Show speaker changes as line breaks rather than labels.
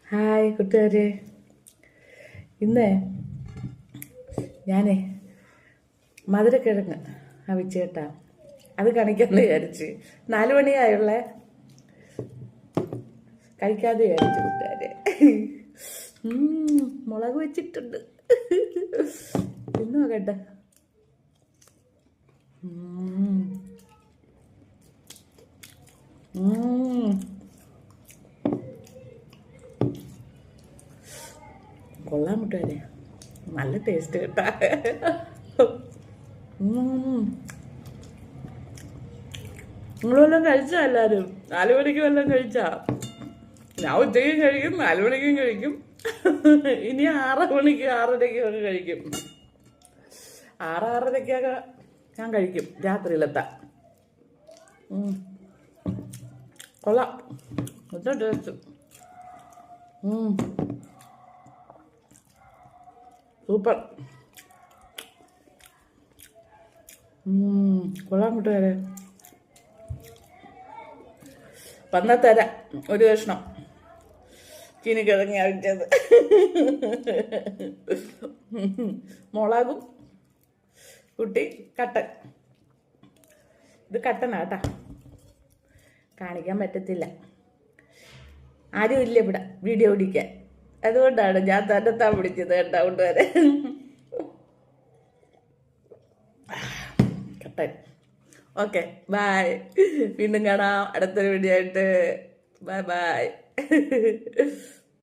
Hi കൂട്ടുകാരെ, ഇന്ന് ഞാനേ മധുരക്കിഴങ്ങ് അവിച്ചേട്ടാ അത് കാണിക്കാമെന്ന് വിചാരിച്ച്. 4 മണിയായുള്ള കഴിക്കാതെ വിചാരിച്ചു കൂട്ടുകാരെ. മുളക് വെച്ചിട്ടുണ്ട്, ഇന്ന് നോക്കട്ടെ. കൊള്ളാൻ കൂട്ടുകാരെ, നല്ല ടേസ്റ്റ് കേട്ടാ. നിങ്ങൾ വല്ലതും കഴിച്ചാ? എല്ലാവരും 4 മണിക്ക് വല്ലതും കഴിച്ചാ? ഞാൻ ഉച്ചയ്ക്കും കഴിക്കും, 4 മണിക്കും കഴിക്കും, ഇനി 6 മണിക്ക് 6:30 ഒക്കെ കഴിക്കും. 6-6:30 ഞാൻ കഴിക്കും രാത്രിയിലെത്താം. കൊള്ളാം, നല്ല ടേസ്റ്റ്. സൂപ്പർ. കൊള്ളാൻ കൂട്ടുകാരെ. വന്നാൽ തരാം ഒരു കഷ്ണം ചീനിക്കിഴങ്ങി അവിച്ചത്. മുളകും കുട്ടി കട്ടൻ. ഇത് കട്ടനാട്ടാ, കാണിക്കാൻ പറ്റത്തില്ല, ആരും ഇല്ല ഇവിടെ വീഡിയോ പിടിക്കാൻ. അതുകൊണ്ടാണ് ഞാൻ തന്നെത്താൻ പിടിച്ചത് കേട്ടാ കൂട്ടുകാരെ. കട്ടൻ. Okay, bye. വീണ്ടും കാണാം അടുത്തൊരു വീഡിയോ ആയിട്ട്. Bye by.